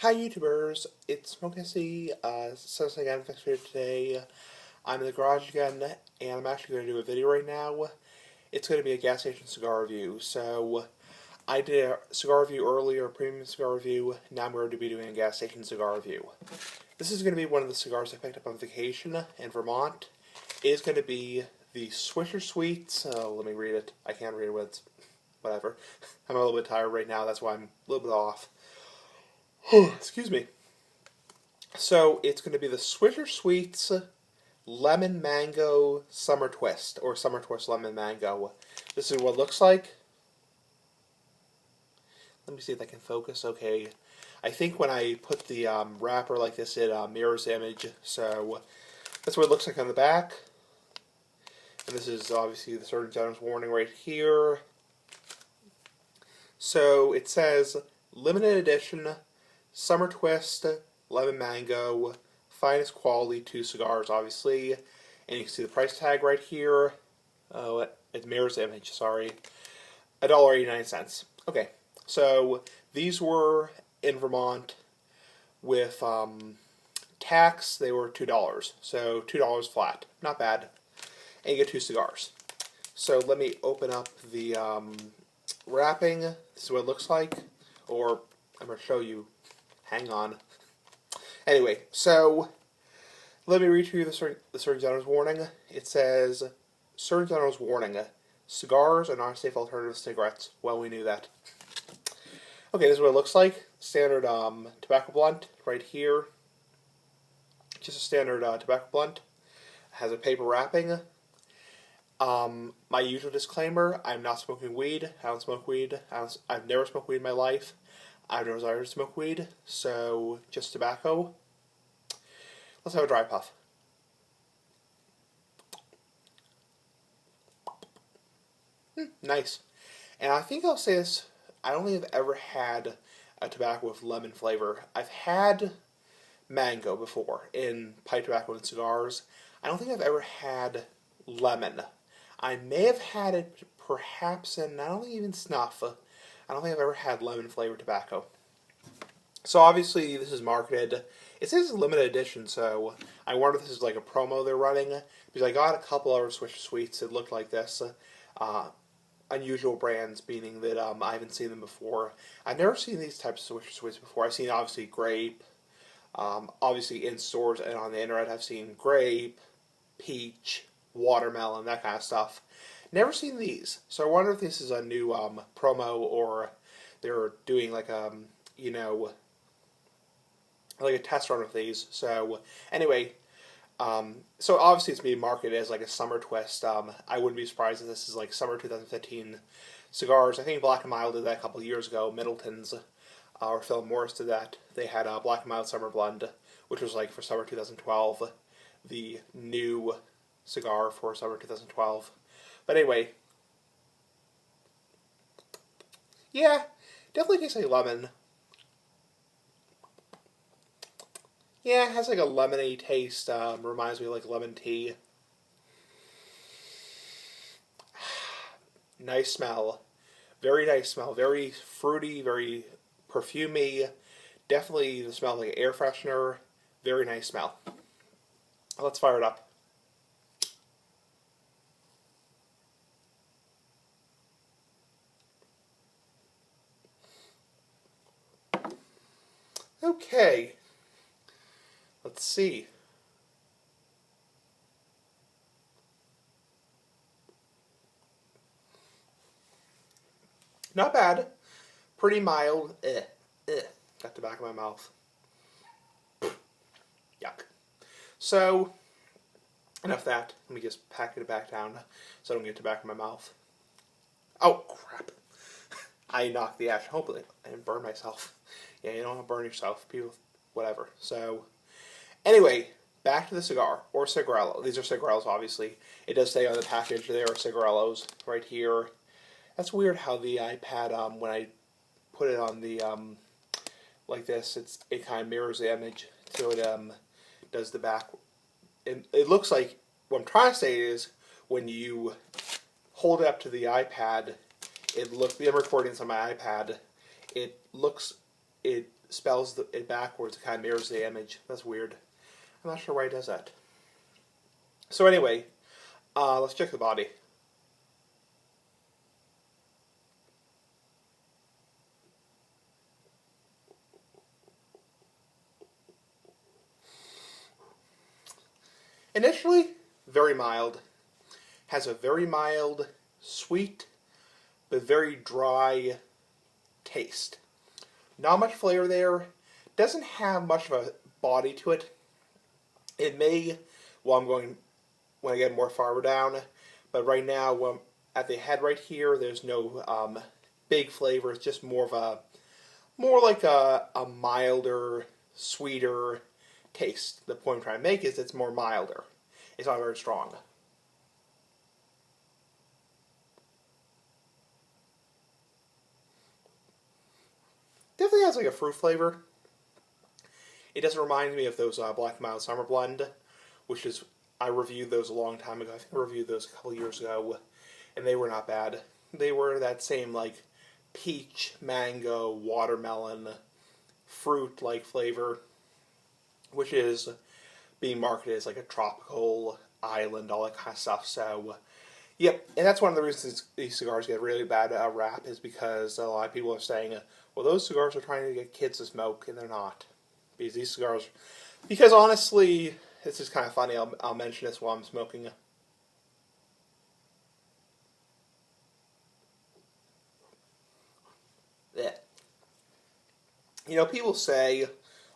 Hi YouTubers, it's Smokesy, Sunset again here today. I'm in the garage again, and I'm actually going to do a video right now. It's going to be a gas station cigar review. So, I did a cigar review earlier, a premium cigar review. Now I'm going to be doing a gas station cigar review. This is going to be one of the cigars I picked up on vacation in Vermont. It is going to be the Swisher Sweets. Let me read it. I can't read it, it's whatever. I'm a little bit tired right now, that's why I'm a little bit off. Excuse me. So it's going to be the Swisher Sweets Lemon Mango Summer Twist, or Summer Twist Lemon Mango. This is what it looks like. Let me see if I can focus. Okay. I think when I put the wrapper like this, it mirrors the image. So that's what it looks like on the back. And this is obviously the Surgeon General's warning right here. So it says, limited edition Summer Twist, Lemon Mango, finest quality 2 cigars, obviously. And you can see the price tag right here. Oh, it mirrors the image, sorry. $1.89. Okay, so these were in Vermont with tax, they were $2. So $2 flat, not bad. And you get 2 cigars. So let me open up the wrapping. This is what it looks like. Or I'm going to show you. Hang on. Anyway, so let me read to you the Surgeon General's warning. It says, Surgeon General's warning, cigars are not a safe alternative to cigarettes. Well, we knew that. Okay, this is what it looks like. Standard tobacco blunt right here. Just a standard tobacco blunt. It has a paper wrapping. My usual disclaimer, I'm not smoking weed. I don't smoke weed. I've never smoked weed in my life. I have no desire to smoke weed, so just tobacco. Let's have a dry puff. Nice. And I think I'll say this, I don't think I've ever had a tobacco with lemon flavor. I've had mango before in pipe tobacco and cigars. I don't think I've ever had lemon. I may have had it perhaps in, I don't think even snuff. I don't think I've ever had lemon flavored tobacco. So obviously this is marketed. It says it's a limited edition, so I wonder if this is like a promo they're running. Because I got a couple other Swisher Sweets that looked like this. Unusual brands, meaning that I haven't seen them before. I've never seen these types of Swisher Sweets before. I've seen obviously grape. Obviously in stores and on the internet I've seen grape, peach, watermelon, that kind of stuff. Never seen these, so I wonder if this is a new promo, or they're doing like a, like a test run with these. So anyway, so obviously it's being marketed as like a summer twist. I wouldn't be surprised if this is like summer 2015 cigars. I think Black and Mild did that a couple of years ago. Middleton's or Philip Morris did that. They had a Black and Mild Summer Blend, which was like for summer 2012, the new cigar for summer 2012. But anyway, yeah, definitely tastes like lemon. Yeah, it has like a lemony taste. Reminds me of like lemon tea. Nice smell. Very nice smell. Very fruity, very perfumey. Definitely the smell of like an air freshener. Very nice smell. Let's fire it up. Okay. Let's see. Not bad. Pretty mild. Got the back of my mouth. Yuck. So, enough of that. Let me just pack it back down so I don't get tobacco in my mouth. Oh, crap. I knocked the ash. Hopefully I didn't burn myself. Yeah, you don't want to burn yourself. People, whatever. So, anyway, back to the cigar, or cigarillo. These are cigarillos, obviously. It does say on the package there are cigarillos right here. That's weird how the iPad, when I put it on the, like this, it kind of mirrors the image. So it does the back. It looks like, what I'm trying to say is, when you hold it up to the iPad, I'm recording this on my iPad, it looks it spells it backwards. It kind of mirrors the image. That's weird. I'm not sure why it does that. So anyway, let's check the body. Initially, very mild. Has a very mild, sweet, but very dry taste. Not much flavor there. Doesn't have much of a body to it. It may, when I get more farther down, but right now, when at the head right here, there's no big flavor. It's just more like a milder, sweeter taste. The point I'm trying to make is it's more milder. It's not very strong. Definitely has like a fruit flavor. It doesn't remind me of those Black Mild Summer Blend, which is, I reviewed those a long time ago. I think I reviewed those a couple years ago, and they were not bad. They were that same like peach, mango, watermelon, fruit-like flavor, which is being marketed as like a tropical island, all that kind of stuff. So, yep, and that's one of the reasons these cigars get really bad rap, is because a lot of people are saying, well, those cigars are trying to get kids to smoke, and they're not. Because these cigars, because honestly, this is kind of funny, I'll mention this while I'm smoking. Yeah. You know, people say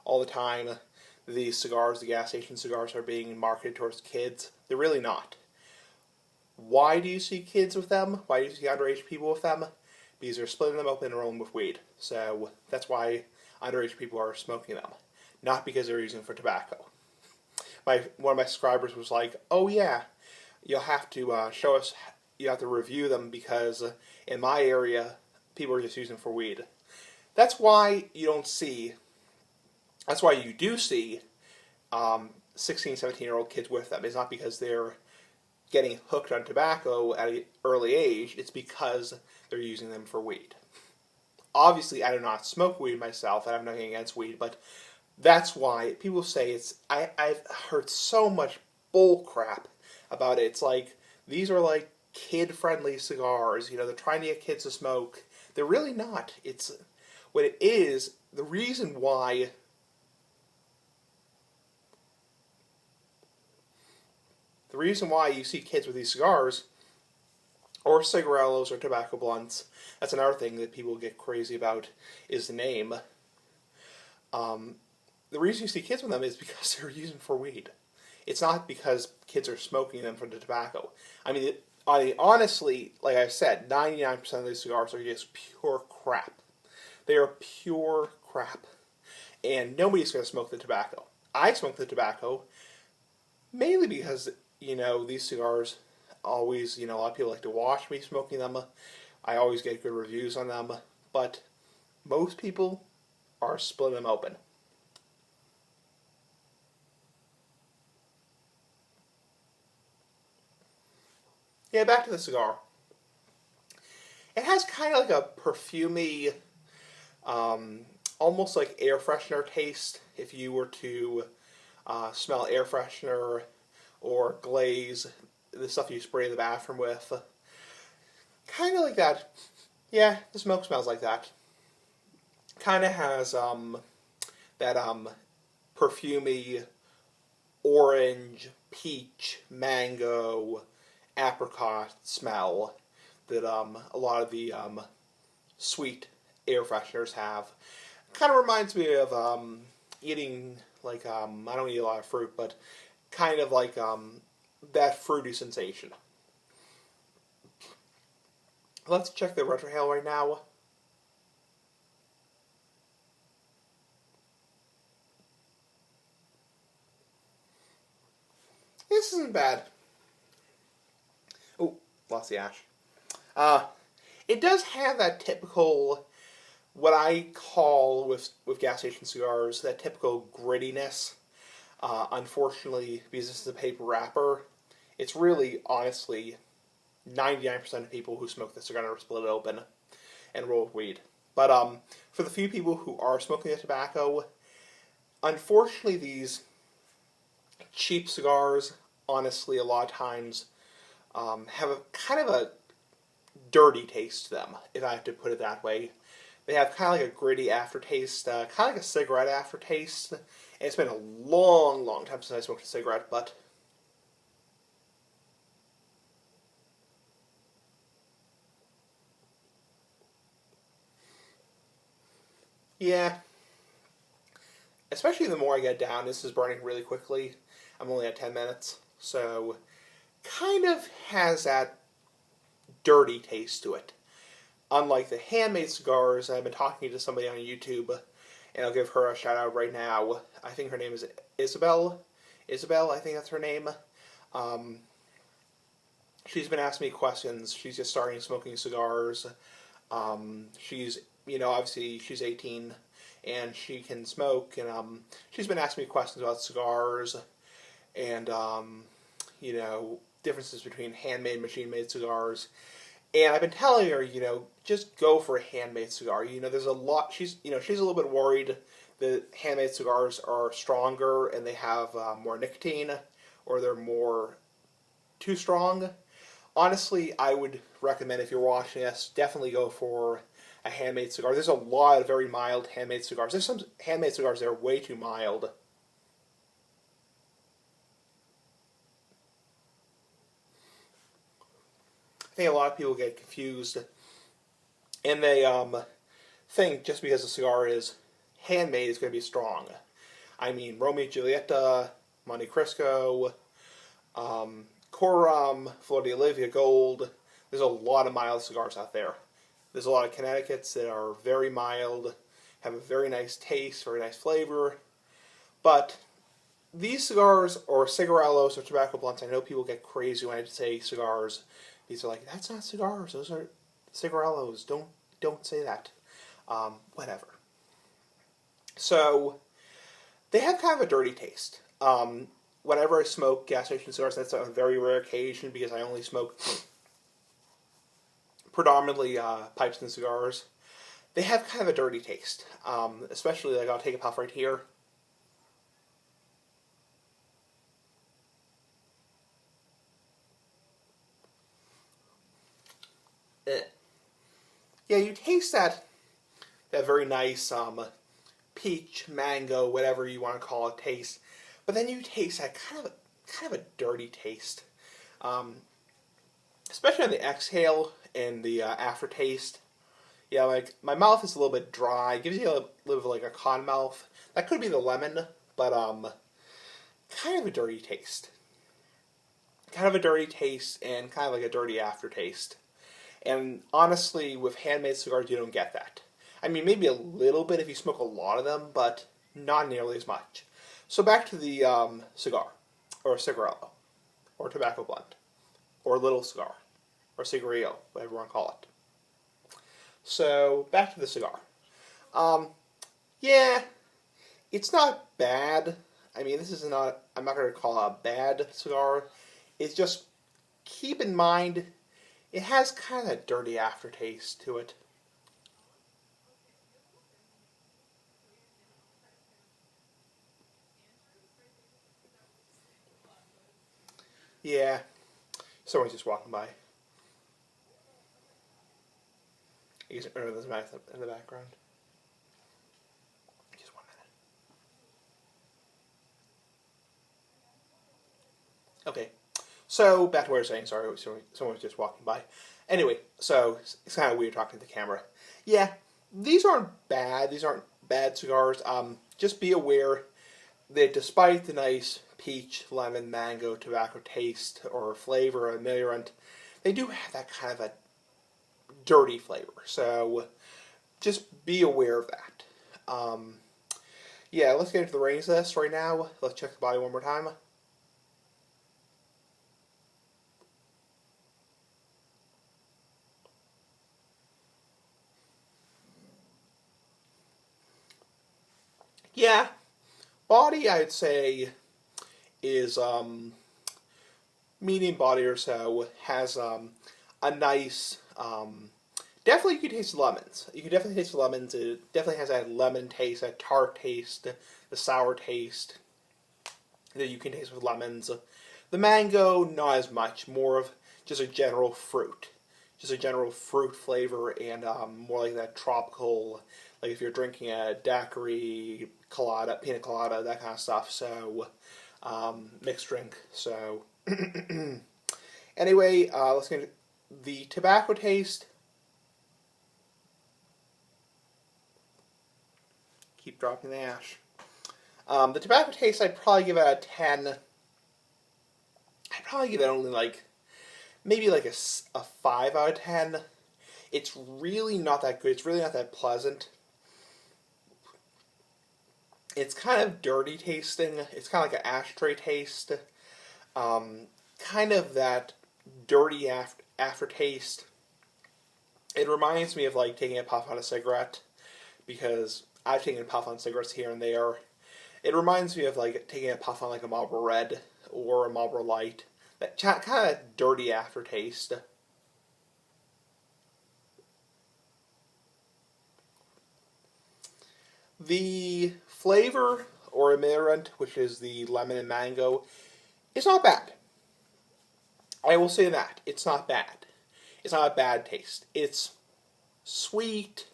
all the time these cigars, the gas station cigars, are being marketed towards kids. They're really not. Why do you see kids with them? Why do you see underage people with them? Because they're splitting them open and rolling with weed. So that's why underage people are smoking them. Not because they're using them for tobacco. One of my subscribers was like, oh yeah, you'll have to show us, you have to review them because in my area, people are just using them for weed. That's why you don't see, that's why you do see 16, 17-year-old kids with them. It's not because they're getting hooked on tobacco at an early age. It's because they're using them for weed. Obviously, I do not smoke weed myself, and I have nothing against weed, but that's why people say it's, I've heard so much bull crap about it. It's like, these are like kid-friendly cigars, you know, they're trying to get kids to smoke. They're really not. It's, what it is, the reason why you see kids with these cigars, or cigarillos or tobacco blunts, that's another thing that people get crazy about, is the name. The reason you see kids with them is because they're using for weed. It's not because kids are smoking them for the tobacco. I mean, honestly, like I said, 99% of these cigars are just pure crap. They are pure crap. And nobody's going to smoke the tobacco. I smoke the tobacco mainly because, you know, these cigars always, you know, a lot of people like to watch me smoking them. I always get good reviews on them. But most people are splitting them open. Yeah, back to the cigar. It has kind of like a perfumey, almost like air freshener taste. If you were to smell air freshener or glaze, the stuff you spray in the bathroom with, kind of like that. Yeah, the smoke smells like that. Kind of has that perfumey orange, peach, mango, apricot smell that a lot of the sweet air fresheners have. Kind of reminds me of eating, like, I don't eat a lot of fruit, but kind of like that fruity sensation. Let's check the retrohale right now. This isn't bad. Oh, lost the ash. It does have that typical, what I call with gas station cigars, that typical grittiness. Unfortunately, because this is a paper wrapper, it's really, honestly, 99% of people who smoke this are going to split it open and roll with weed. But for the few people who are smoking the tobacco, unfortunately, these cheap cigars, honestly, a lot of times have a kind of a dirty taste to them, if I have to put it that way. They have kind of like a gritty aftertaste, kind of like a cigarette aftertaste. And it's been a long, long time since I smoked a cigarette, but yeah, especially the more I get down, this is burning really quickly. I'm only at 10 minutes, so kind of has that dirty taste to it. Unlike the handmade cigars, I've been talking to somebody on YouTube, and I'll give her a shout out right now. I think her name is Isabel. Isabel, I think that's her name. Um, she's been asking me questions. She's just starting smoking cigars. She's, obviously she's 18 and she can smoke, and she's been asking me questions about cigars and, differences between handmade and machine-made cigars. And I've been telling her, just go for a handmade cigar. There's a lot, she's a little bit worried that handmade cigars are stronger and they have more nicotine, or they're more too strong. Honestly, I would recommend, if you're watching this, definitely go for a handmade cigar. There's a lot of very mild handmade cigars. There's some handmade cigars that are way too mild. I think a lot of people get confused, and they think just because a cigar is handmade, it's going to be strong. I mean, Romeo and Juliet, Monte Cristo, Coram, Flor de Olivia Gold. There's a lot of mild cigars out there. There's a lot of Connecticut's that are very mild, have a very nice taste, very nice flavor. But these cigars, or cigarillos, or tobacco blunts, I know people get crazy when I say cigars. These are like, that's not cigars, those are cigarillos. Don't say that. Whatever. So, they have kind of a dirty taste. Whenever I smoke gas station cigars, that's a very rare occasion because I only smoke predominantly pipes and cigars. They have kind of a dirty taste. Especially, like, I'll take a puff right here. Yeah, you taste that very nice peach, mango, whatever you want to call it, taste. But then you taste that kind of a dirty taste, especially on the exhale and the aftertaste. Yeah, like my mouth is a little bit dry. It gives you a little bit of like a cotton mouth. That could be the lemon, but kind of a dirty taste. Kind of a dirty taste and kind of like a dirty aftertaste. And honestly, with handmade cigars, you don't get that. I mean, maybe a little bit if you smoke a lot of them, but not nearly as much. So back to the cigar, or cigarillo, or tobacco blunt, or little cigar, or cigarillo, whatever you want to call it. So back to the cigar. Yeah, it's not bad. I mean, this is not, I'm not going to call it a bad cigar. It's just, keep in mind, it has kind of a dirty aftertaste to it. Yeah, someone's just walking by. There's a mouth in the background. Just 1 minute. Okay, so back to what I was saying. Sorry, someone was just walking by. Anyway, so it's kind of weird talking to the camera. Yeah, these aren't bad. These aren't bad cigars. Just be aware that despite the nice peach, lemon, mango, tobacco taste or flavor or ameliorant, they do have that kind of a dirty flavor. So just be aware of that. Yeah, let's get into the ratings list right now. Let's check the body one more time. Yeah, body I'd say is medium body or so. Has a nice definitely you can taste the lemons. You can definitely taste the lemons. It definitely has that lemon taste, that tart taste, the sour taste that you can taste with lemons. The mango, not as much. More of just a general fruit. Just a general fruit flavor and more like that tropical, like if you're drinking a daiquiri, colada, pina colada, that kind of stuff. So, mixed drink. So, anyway, let's get the tobacco taste. Keep dropping the ash. The tobacco taste, I'd probably give it a 10. I'd probably give it only like, maybe like a 5 out of 10. It's really not that good. It's really not that pleasant. It's kind of dirty tasting. It's kind of like an ashtray taste. Kind of that dirty aftertaste. It reminds me of like taking a puff on a cigarette, because I've taken a puff on cigarettes here and there. It reminds me of like taking a puff on like a Marlboro Red or a Marlboro Light. That kind of dirty aftertaste. The flavor or amarant, which is the lemon and mango, is not bad. I will say that. It's not bad. It's not a bad taste. It's sweet.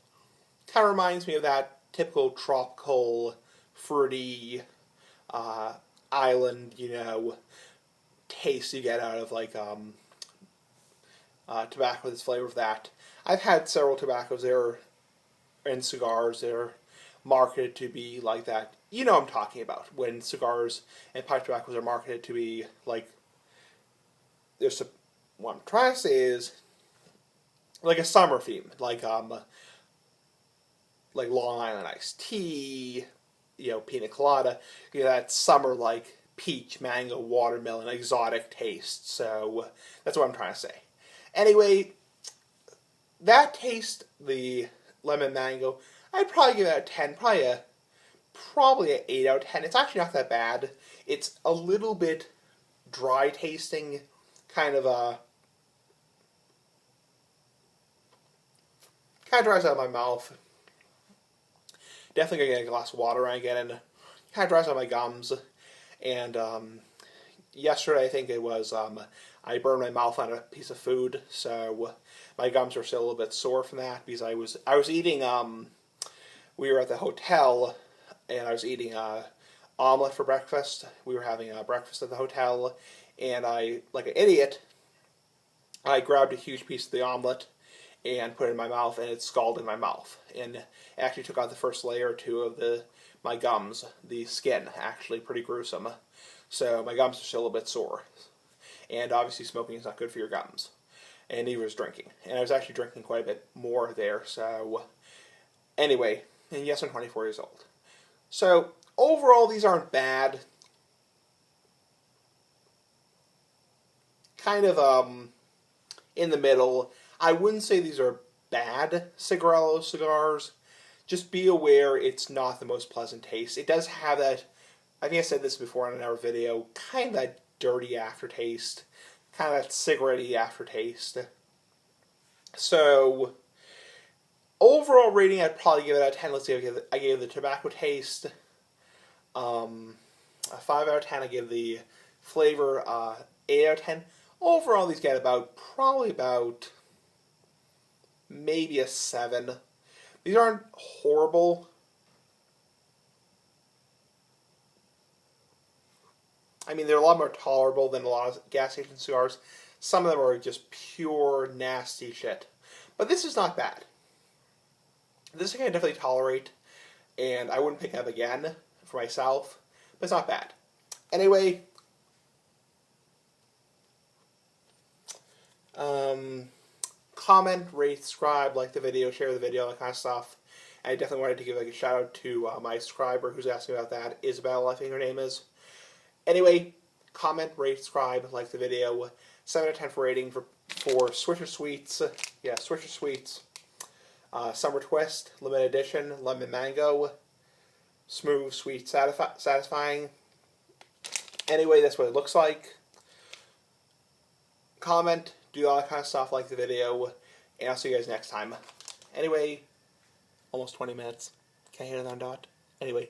Kind of reminds me of that typical tropical, fruity, island, taste you get out of like tobacco that's flavored with that. I've had several tobaccos there and cigars that are marketed to be like that. You know what I'm talking about, when cigars and pipe tobaccos are marketed to be like, what I'm trying to say is like a summer theme, like Long Island iced tea, pina colada, that summer like peach, mango, watermelon, exotic taste. So that's what I'm trying to say. Anyway, that taste, the lemon mango, I'd probably give it a 10, probably an 8 out of 10. It's actually not that bad. It's a little bit dry tasting, kind of dries out of my mouth. Definitely gonna get a glass of water when I get in. Kind of dries out my gums. And yesterday, I think it was, I burned my mouth on a piece of food, so my gums are still a little bit sore from that, because I was eating, we were at the hotel, and I was eating omelet for breakfast. We were having breakfast at the hotel, and I, like an idiot, I grabbed a huge piece of the omelet and put it in my mouth, and it scalded my mouth, and actually took out the first layer or two of my gums, the skin, actually pretty gruesome. So my gums are still a bit sore. And obviously smoking is not good for your gums. And neither is drinking. And I was actually drinking quite a bit more there, so anyway, and yes, I'm 24 years old. So overall, these aren't bad. Kind of in the middle. I wouldn't say these are bad cigarillo cigars. Just be aware it's not the most pleasant taste. It does have that, I think I said this before in another video, kind of that dirty aftertaste. Kind of that cigarette-y aftertaste. So, overall rating, I'd probably give it a 10. Let's see, I gave the tobacco taste a 5 out of 10. I give the flavor 8 out of 10. Overall, these get probably about maybe a 7. These aren't horrible. I mean, they're a lot more tolerable than a lot of gas station cigars. Some of them are just pure nasty shit. But this is not bad. This I can definitely tolerate, and I wouldn't pick it up again for myself, but it's not bad. Anyway, comment, rate, subscribe, like the video, share the video, that kind of stuff. I definitely wanted to give a shout out to my subscriber who's asking about that, Isabel, I think her name is. Anyway, comment, rate, subscribe, like the video. 7 out of 10 for rating for Swisher Sweets. Yeah, Swisher Sweets. Summer Twist, limited edition, lemon mango. Smooth, sweet, satisfying. Anyway, that's what it looks like. Comment, do all that kind of stuff, like the video. and I'll see you guys next time. Anyway, almost 20 minutes. Can't hit it on dot. Anyway,